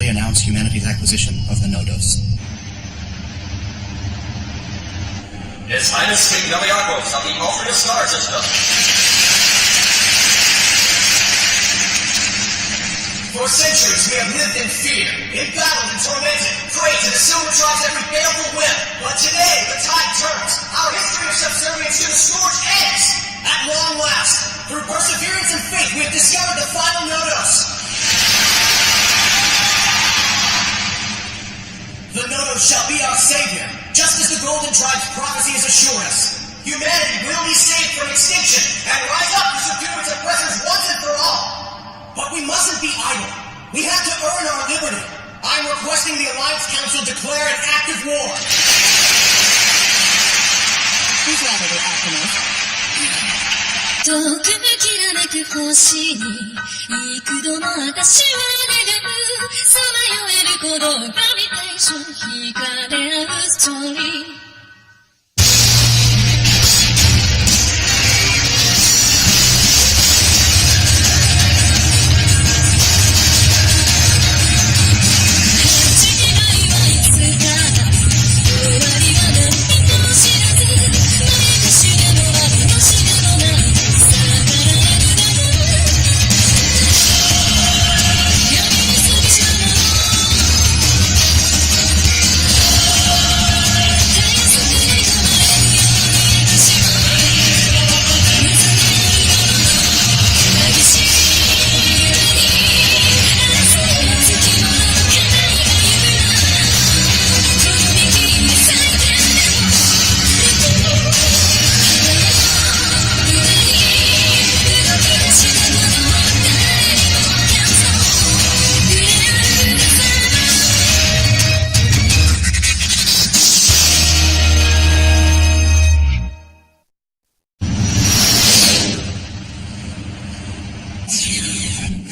officially announce humanity's acquisition of the Nodos. His Highness King Meliargos of the alternate star system. For centuries we have lived in fear, embattled and tormented, prey to the Silver Tribe's every baleful whim. But today, the tide turns. Our history of subservience to the Scourge ends. At long last, through perseverance and faith, we have discovered the final Nodos. The Nodos shall be our savior, just as the Golden Tribe's prophecy has assured us. Humanity will be saved from extinction and rise up to subdue its oppressors once and for all. But we mustn't be idle. We have to earn our liberty. I'm requesting the Alliance Council declare an act of war. Who's rather the alchemist? 遠くきらめく星に幾度も私は願うさまよえる鼓動グラビテーション惹かれ合うストーリー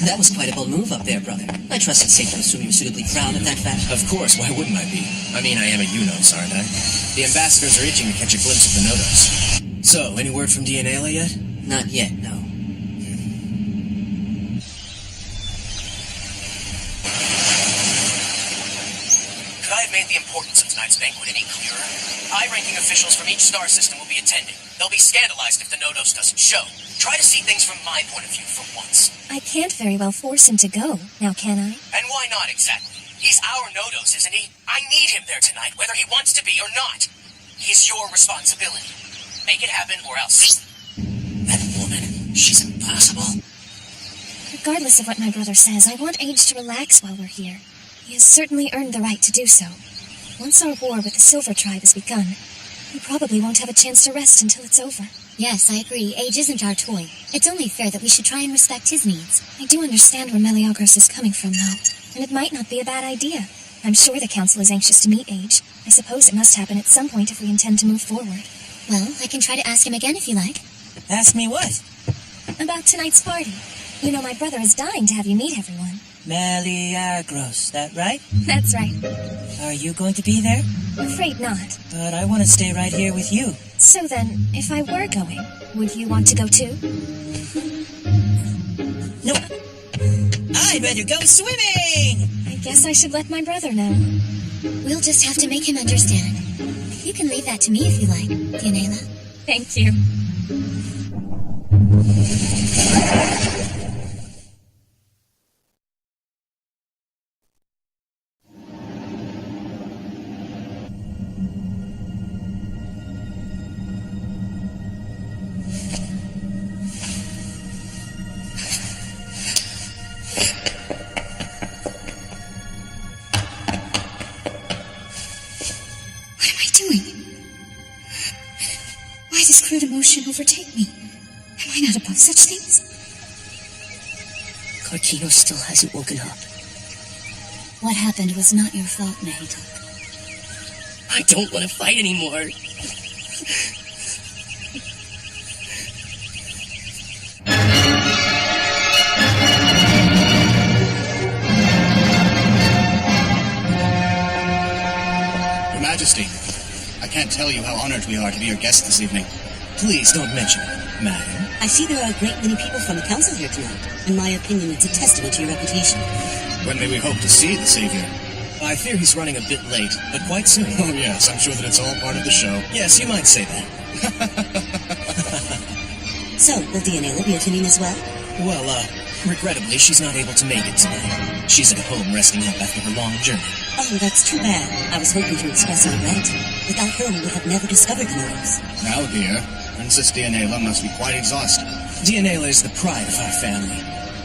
That was quite a bold move up there, brother. I trust it's safe to assume you were suitably proud of that fact. Of course, why wouldn't I be? I mean, I am a UNOS, aren't I? The ambassadors are itching to catch a glimpse of the Nodos. So, any word from DNA yet? Not yet, no. Could I have made the importance of tonight's banquet any clearer? High-ranking officials from each star system will be attending. They'll be scandalized if the Nodos doesn't show. Try to see things from my point of view for once. I can't very well force him to go, now can I? And why not exactly? He's our Nodos, isn't he? I need him there tonight, whether he wants to be or not. He's your responsibility. Make it happen or else. That woman, she's impossible. Regardless of what my brother says, I want Age to relax while we're here. He has certainly earned the right to do so. Once our war with the Silver Tribe has begun, we probably won't have a chance to rest until it's over. Yes, I agree. Age isn't our toy. It's only fair that we should try and respect his needs. I do understand where Meliargos is coming from, though, and it might not be a bad idea. I'm sure the Council is anxious to meet Age. I suppose it must happen at some point if we intend to move forward. Well, I can try to ask him again if you like. Ask me what? About tonight's party. You know, my brother is dying to have you meet everyone. Meliargos, that right? That's right. Are you going to be there? Afraid not. But I want to stay right here with you. So then, if I were going, would you want to go too? No. I'd rather go swimming! I guess I should let my brother know. We'll just have to make him understand. You can leave that to me if you like, Dianela. Thank you. Crude emotion overtake me. Am I not above such things? Carquino still hasn't woken up. What happened was not your fault, Nahito. I don't want to fight anymore. Your Majesty, I can't tell you how honored we are to be your guests this evening. Please don't mention it, madam. I see there are a great many people from the council here tonight. In my opinion, it's a testament to your reputation. When may we hope to see the Savior? I fear he's running a bit late, but quite soon. Oh yes, I'm sure that it's all part of the show. Yes, you might say that. So, will Dianela be attending as well? Well, regrettably, she's not able to make it tonight. She's at home resting up after her long journey. Oh, that's too bad. I was hoping to express our gratitude. Without her, we would have never discovered the noodles. Now, dear, Princess Dianela must be quite exhausted. Dianela is the pride of our family.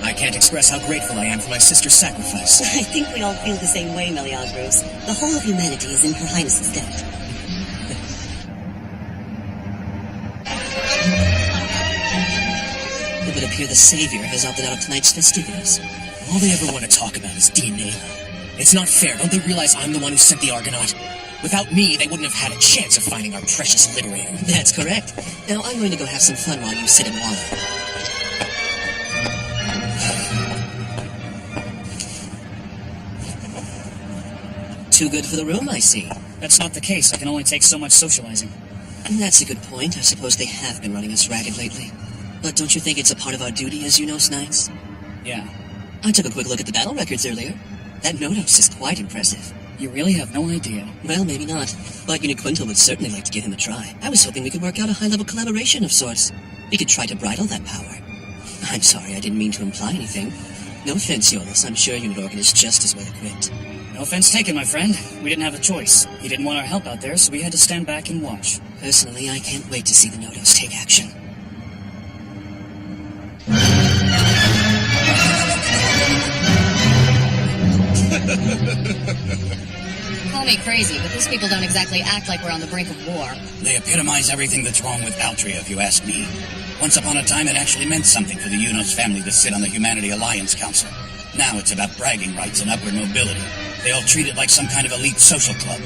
I can't express how grateful I am for my sister's sacrifice. I think we all feel the same way, Meliagros. The whole of humanity is in Her Highness's debt. It would appear the Savior has opted out of tonight's festivities. All they ever want to talk about is Dianela. It's not fair. Don't they realize I'm the one who sent the Argonaut? Without me, they wouldn't have had a chance of finding our precious liberator. That's correct. Now I'm going to go have some fun while you sit and wallow. Too good for the room, I see. That's not the case. I can only take so much socializing. That's a good point. I suppose they have been running us ragged lately. But don't you think it's a part of our duty as Unos Knights? Yeah. I took a quick look at the battle records earlier. That Nodos is quite impressive. You really have no idea. Well, maybe not. But Uniquinto would certainly like to give him a try. I was hoping we could work out a high-level collaboration of sorts. We could try to bridle that power. I'm sorry, I didn't mean to imply anything. No offense, Jonas. I'm sure Unidorgan is just as well equipped. No offense taken, my friend. We didn't have a choice. He didn't want our help out there, so we had to stand back and watch. Personally, I can't wait to see the Nodos take action. Call me crazy, but these people don't exactly act like we're on the brink of war. They epitomize everything that's wrong with Altria, if you ask me. Once upon a time, it actually meant something for the Unos family to sit on the Humanity Alliance Council. Now it's about bragging rights and upward mobility. They all treat it like some kind of elite social club.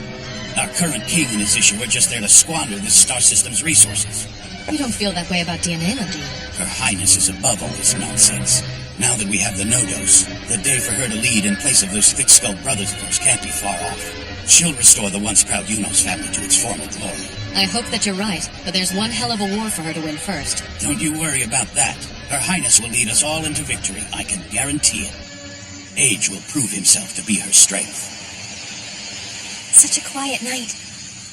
Our current king and his issue are just there to squander this star system's resources. You don't feel that way about Dianela, do you? Her Highness is above all this nonsense. Now that we have the Nodos, the day for her to lead in place of those thick-skulled brothers of hers can't be far off. She'll restore the once proud Unos family to its former glory. I hope that you're right, but there's one hell of a war for her to win first. Don't you worry about that. Her Highness will lead us all into victory, I can guarantee it. Age will prove himself to be her strength. Such a quiet night,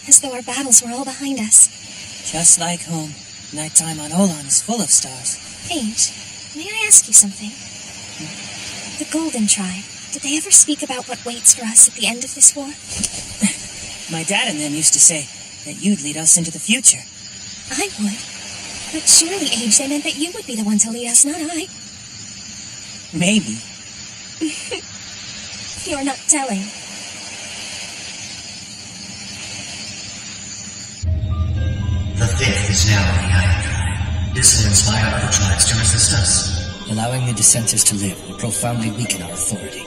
as though our battles were all behind us. Just like home. Nighttime on Olan is full of stars. Age, may I ask you something? The Golden Tribe, did they ever speak about what waits for us at the end of this war? My dad and them used to say that you'd lead us into the future. I would. But surely, Age, they meant that you would be the one to lead us, not I. Maybe. You're not telling. The Fifth is now in the Iron Tribe. This will inspire other tribes to resist us. Allowing the dissenters to live will profoundly weaken our authority.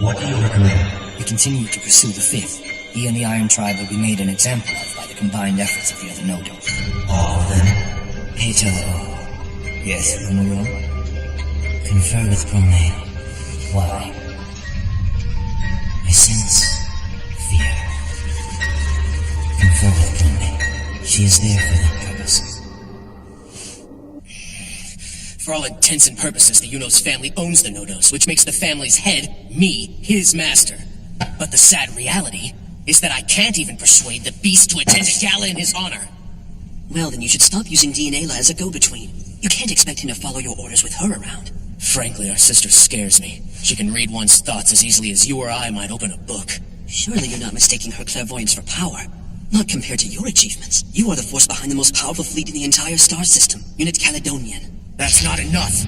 What do you recommend? We continue to pursue the Fifth. He and the Iron Tribe will be made an example of by the combined efforts of the other Nodos. All of them? Peter. Yes, Romero? Confer with Promane. Why? I sense fear. Confer with Promane. She is there for that purpose. For all intents and purposes, the Unos family owns the Nodos, which makes the family's head, me, his master. But the sad reality is that I can't even persuade the beast to attend a gala in his honor. Well, then you should stop using Dianela as a go-between. You can't expect him to follow your orders with her around. Frankly, our sister scares me. She can read one's thoughts as easily as you or I might open a book. Surely you're not mistaking her clairvoyance for power. Not compared to your achievements. You are the force behind the most powerful fleet in the entire star system, Unit Caledonian. That's not enough.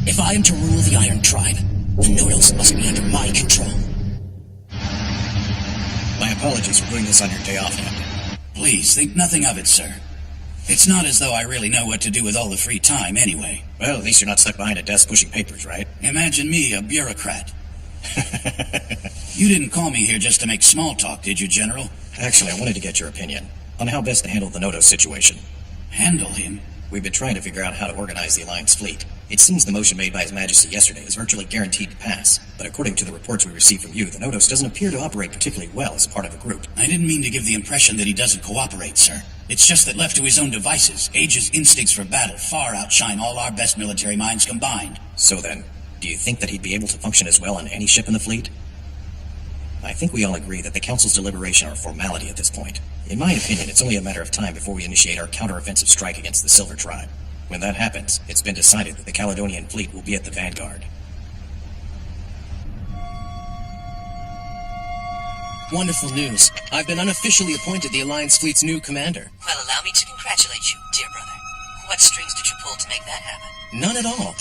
If I am to rule the Iron Tribe, the Nodos must be under my control. My apologies for putting this on your day off, Captain. Please, think nothing of it, sir. It's not as though I really know what to do with all the free time, anyway. Well, at least you're not stuck behind a desk pushing papers, right? Imagine me, a bureaucrat. You didn't call me here just to make small talk, did you, General? Actually, I wanted to get your opinion on how best to handle the Nodos situation. Handle him? We've been trying to figure out how to organize the Alliance fleet. It seems the motion made by His Majesty yesterday is virtually guaranteed to pass. But according to the reports we received from you, the Nodos doesn't appear to operate particularly well as part of a group. I didn't mean to give the impression that he doesn't cooperate, sir. It's just that left to his own devices, Age's instincts for battle far outshine all our best military minds combined. So then, do Do you think that he'd be able to function as well on any ship in the fleet? I think we all agree that the Council's deliberation are a formality at this point. In my opinion, it's only a matter of time before we initiate our counter-offensive strike against the Silver Tribe. When that happens, it's been decided that the Caledonian fleet will be at the vanguard. Wonderful news. I've been unofficially appointed the Alliance fleet's new commander. Well, allow me to congratulate you, dear brother. What strings did you pull to make that happen? None at all.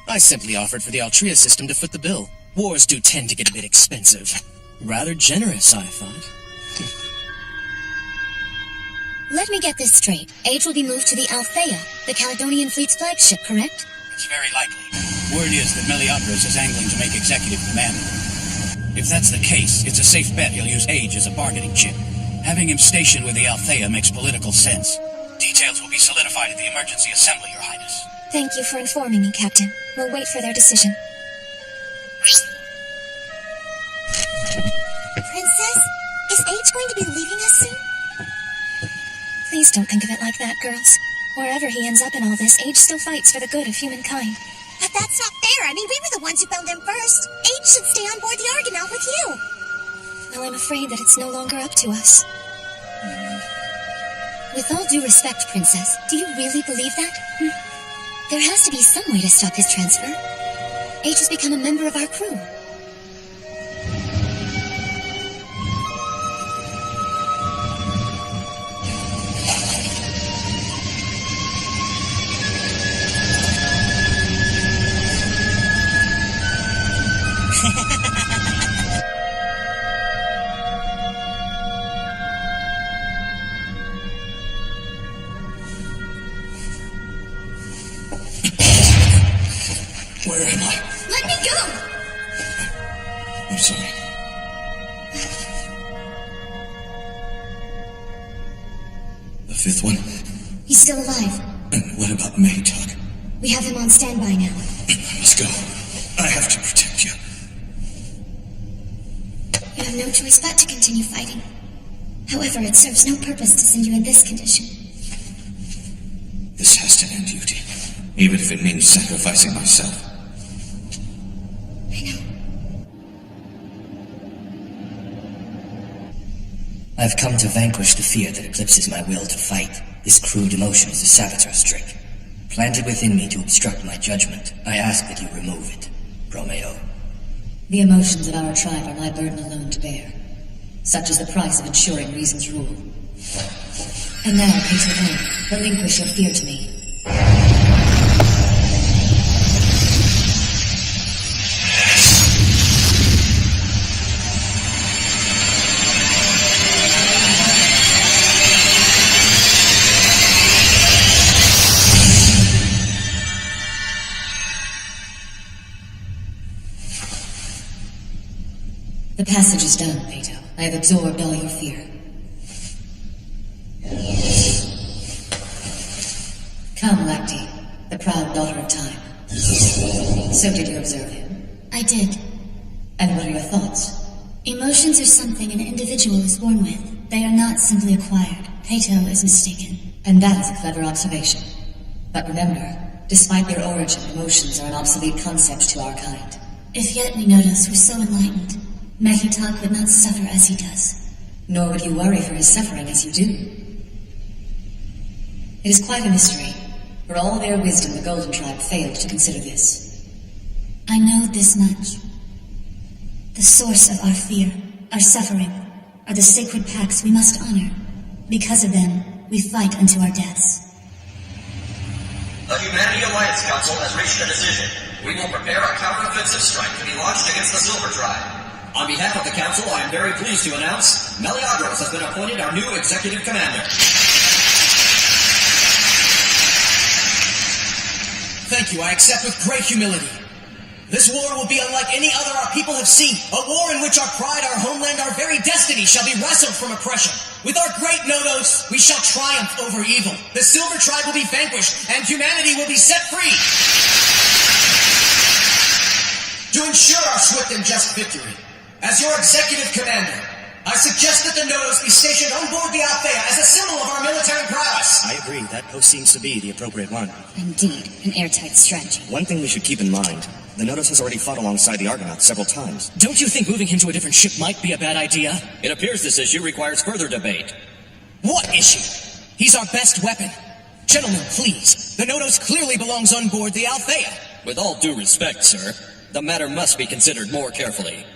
I simply offered for the Altria system to foot the bill. Wars do tend to get a bit expensive. Rather generous, I thought. Let me get this straight. Age will be moved to the Althea, the Caledonian fleet's flagship, correct? It's very likely. Word is that Meliodros is angling to make executive commander. If that's the case, it's a safe bet he'll use Age as a bargaining chip. Having him stationed with the Althea makes political sense. Details will be solidified at the emergency assembly, Your Highness. Thank you for informing me, Captain. We'll wait for their decision. Princess, is Age going to be leaving us soon? Please don't think of it like that, girls. Wherever he ends up in all this, Age still fights for the good of humankind. But that's not fair. I mean, we were the ones who found him first. Age should stay on board the Argonaut with you. Well, I'm afraid that it's no longer up to us. With all due respect, Princess, do you really believe that? There has to be some way to stop his transfer. Age has become a member of our crew. Where am I? Let me go! I'm sorry. The fifth one? He's still alive. And what about Maytalk? We have him on standby now. I must go. I have to protect you. You have no choice but to continue fighting. However, it serves no purpose to send you in this condition. This has to end, Yuti. Even if it means sacrificing myself. I know. I've come to vanquish the fear that eclipses my will to fight. This crude emotion is a saboteur's trick. Planted within me to obstruct my judgment, I ask that you remove it, Romeo. The emotions of our tribe are my burden alone to bear. Such is the price of ensuring reason's rule. And now, Peter, relinquish your fear to me. The passage is done, Peto. I have absorbed all your fear. Come, Lacti, the proud daughter of time. So did you observe him? I did. And what are your thoughts? Emotions are something an individual is born with. They are not simply acquired. Peto is mistaken. And that is a clever observation. But remember, despite their origin, emotions are an obsolete concept to our kind. If yet we notice we're so enlightened, Mehitak would not suffer as he does. Nor would you worry for his suffering as you do. It is quite a mystery. For all their wisdom, the Golden Tribe failed to consider this. I know this much. The source of our fear, our suffering, are the sacred pacts we must honor. Because of them, we fight unto our deaths. The Humanity Alliance Council has reached a decision. We will prepare a counter-offensive strike to be launched against the Silver Tribe. On behalf of the Council, I am very pleased to announce Meliodros has been appointed our new Executive Commander. Thank you, I accept with great humility. This war will be unlike any other our people have seen. A war in which our pride, our homeland, our very destiny shall be wrestled from oppression. With our great Nodos, we shall triumph over evil. The Silver Tribe will be vanquished, and humanity will be set free. To ensure our swift and just victory, as your executive commander, I suggest that the Nodos be stationed on board the Althea as a symbol of our military prowess. I agree, that post seems to be the appropriate one. Indeed, an airtight strategy. One thing we should keep in mind, The Nodos has already fought alongside the Argonauts several times. Don't you think moving him to a different ship might be a bad idea? It appears this issue requires further debate. What issue? He's our best weapon. Gentlemen, please. The Nodos clearly belongs on board the Althea. With all due respect, sir, the matter must be considered more carefully.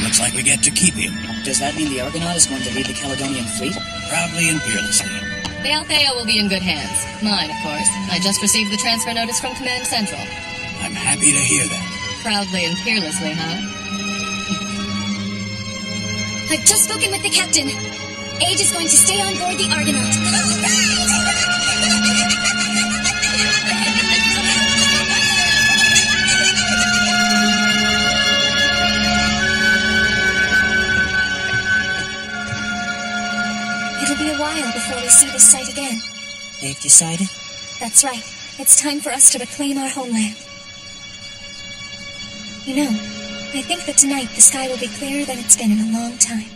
Looks like we get to keep him. Does that mean the Argonaut is going to lead the Caledonian fleet? Proudly and fearlessly. The Althea will be in good hands. Mine, of course. I just received the transfer notice from Command Central. I'm happy to hear that. Proudly and fearlessly, huh? I've just spoken with the captain. Age is going to stay on board the Argonaut. It'll be a while before we see this sight again. They've decided? That's right. It's time for us to reclaim our homeland. You know, I think that tonight the sky will be clearer than it's been in a long time.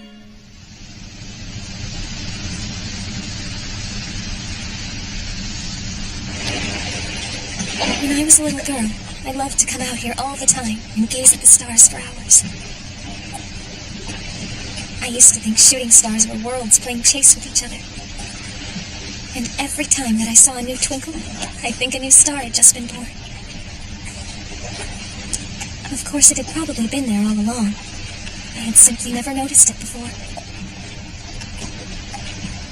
When I was a little girl, I loved to come out here all the time and gaze at the stars for hours. I used to think shooting stars were worlds playing chase with each other. And every time that I saw a new twinkle, I think a new star had just been born. Of course, it had probably been there all along. I had simply never noticed it before.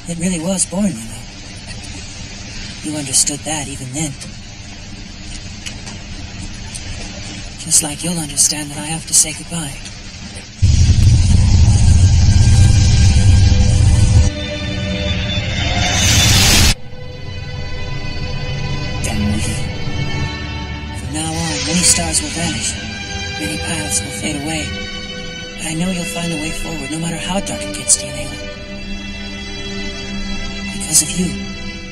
It really was born, you know. You understood that even then. Just like you'll understand that I have to say goodbye. From now on, many stars will vanish. Many paths will fade away. But I know you'll find a way forward, no matter how dark it gets to you, Ayla. Because of you,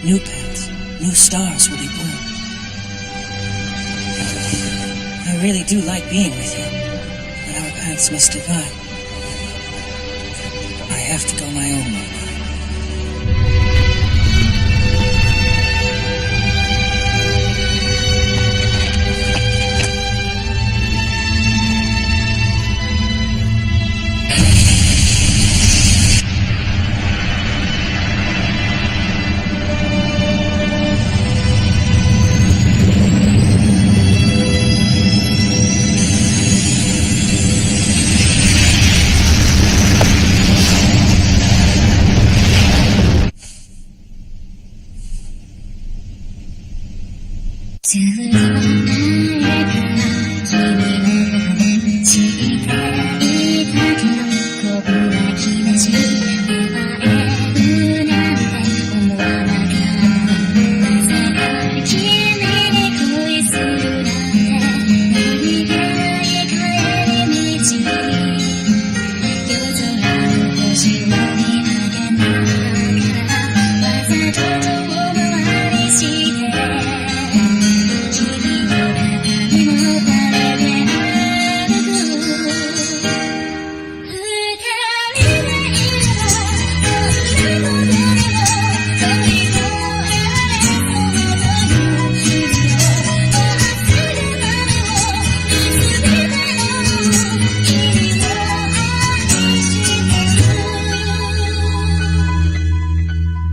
new paths, new stars will be born. I really do like being with you, but our paths must divide. I have to go my own way. Till